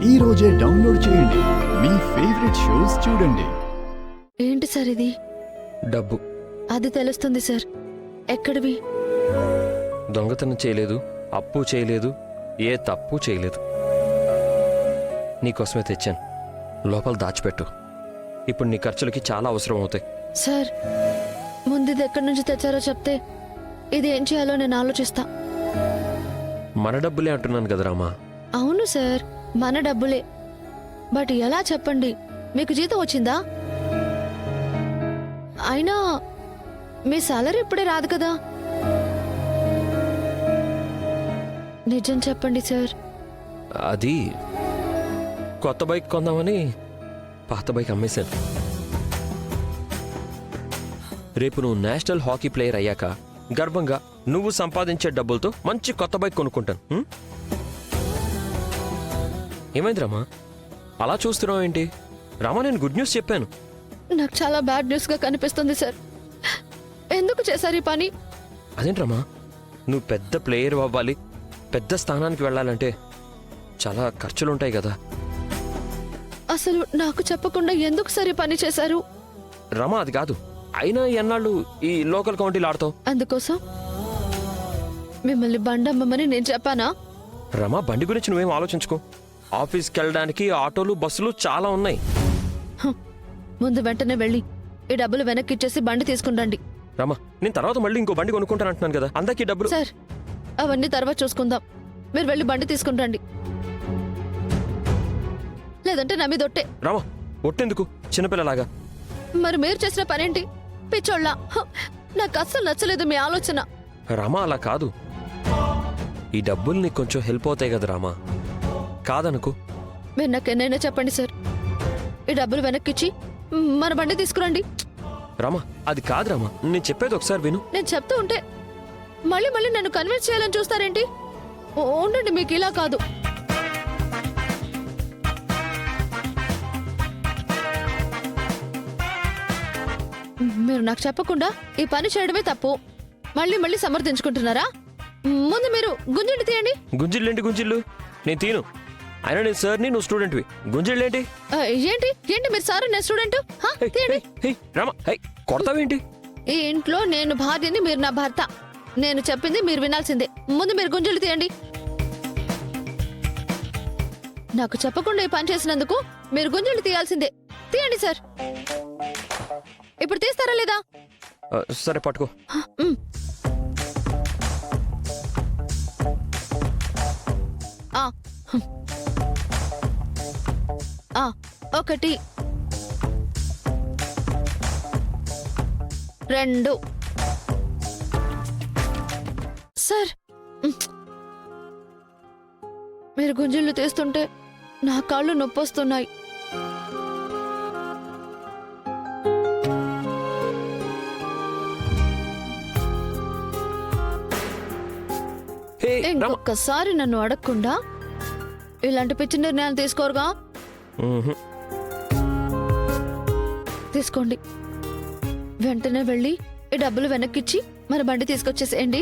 ఈ రోజే డౌన్లోడ్ చేయండి. మీ ఫేవరెట్ షోస్ చూడండి. ఏంటి సార్ ఇది? డబ్బు. అది తెలుస్తుంది సార్. ఎక్కడివి? దొంగతనం చేయలేదు, అప్పు చేయలేదు, ఏ తప్పు చేయలేదు. నీకోసమే తెచ్చాను. లోపల దాచిపెట్టు. ఇప్పుడు నీ ఖర్చులకి చాలా అవసరం అవుతాయి. సార్, ముందు ఇది ఎక్కడి నుంచి తెచ్చారో చెప్తే ఇది ఏం చేయాలో నేను ఆలోచిస్తా. మన డబ్బులే అంటున్నాను కదా రామా. అవును సార్, మన డబ్బులే. బట్ ఎలా చెప్పండి? మీకు జీతం వచ్చిందా? అయినా మీ సాలరీ ఇప్పుడే రాదు కదా. నిజం చెప్పండి సార్. అది కొత్త బైక్ కొందామని పాత బైక్ అమ్మేశాను. రేపు నువ్వు నేషనల్ హాకీ ప్లేయర్ అయ్యాక గర్వంగా నువ్వు సంపాదించే డబ్బులతో మంచి కొత్త బైక్ కొనుక్కుంటాను. ఏమైంది రామా, అలా చూస్తున్నావు ఏంటి? రామా, నేను గుడ్ న్యూస్ చెప్పాను. నాకు చాలా బ్యాడ్ న్యూస్ గా కనిపిస్తుంది సార్. ఎందుకు చేశారు ఈ పని? అదేంటి రామా, నువ్వు పెద్ద ప్లేయర్ అవ్వాలి, పెద్ద స్థానానికి వెళ్ళాలంటే చాలా ఖర్చులుంటాయి కదా. అసలు నాకు చెప్పకుండా ఎందుకు సార్ ఈ పని చేశారు? రమా, అది కాదు. అయినా ఎన్నాళ్ళు ఈ లోకల్ కౌంటీలు ఆడతావు? అందుకోసం మిమ్మల్ని బండమ్మని నేను చెప్పానా? రమా, బండి గురించి నువ్వేం ఆలోచించుకో. ఆఫీస్కి వెళ్ళడానికి ఆటోలు, బస్సులు చాలా ఉన్నాయి. ముందు వెంటనే వెళ్ళి ఈ డబ్బులు వెనక్కి ఇచ్చేసి బండి తీసుకుంటండి. రమా, నేను తర్వాత మళ్ళీ ఇంకో బండి కొనుక్కుంటాను అంటున్నాను కదా, అందరికీ డబ్బులు. సార్, అవన్నీ తర్వాత చూసుకుందాం. మీరు వెళ్ళి బండి తీసుకుంటండి, లేదంటే నా మీద ఒట్టే. రామా, ఒట్టెందుకు చిన్నపిల్లలాగా? మరి మీరు చేసిన పనేంటి? పిచ్చోళ్ళ. నాకు అస్సలు నచ్చలేదు మీ ఆలోచన. రామా, అలా కాదు. ఈ డబ్బులు నీకు కొంచెం హెల్ప్ అవుతాయి కదా రామా, కాదనుకో. మీరు నాకు ఎన్నైనా చెప్పండి సార్, ఈ డబ్బులు వెనక్కిచ్చి మన బండి తీసుకురండి. రామా, అది కాదు రామా, నేను చెప్పేది ఒకసారి విను. నేను చెప్తూ ఉంటే మళ్ళీ మళ్ళీ నన్ను కన్విన్స్ చేయాలని చూస్తారేంటి? ఉండండి, మీకు ఇలా కాదు. మీరు నాకు చెప్పకుండా ఈ పని చేయడమే తప్పు. మళ్ళీ మళ్ళీ సమర్థించుకుంటున్నారా? ముందు మీరు గుంజిళ్ళు తీయండి. గుంజిళ్ళేంటి గుంజిళ్ళు? నేను తీను. అయినా నేను సార్ని, నువ్వు స్టూడెంట్వి. గుంజిళ్ళేంటి? ఏంటి ఏంటి మీరు సార్, నేను స్టూడెంట్? తీయండి. రామా, కొడతావేంటి? ఈ ఇంట్లో నేను భార్యని, మీరు నా భర్త. నేను చెప్పింది మీరు వినాల్సిందే. ముందు మీరు గుంజిళ్ళు తీయండి. నాకు చెప్పకుండా ఈ పని చేసినందుకు మీరు గుంజిళ్ళు తీయాల్సిందే. తీయండి సార్. ఇప్పుడు తీస్తారా లేదా? సరే, పట్టుకో. ఒకటి, రెండు. సార్, మీరు గుంజిళ్ళు తీస్తుంటే నా కాళ్ళు నొప్పొస్తున్నాయి. ఇంకొకసారి నన్ను అడగకుండా ఇలాంటి పిచ్చి నిర్ణయాలు తీసుకోరుగా. తీసుకోండి. వెంటనే వెళ్ళి ఈ డబ్బులు వెనక్కిచ్చి మన బండి తీసుకొచ్చేసేయండి.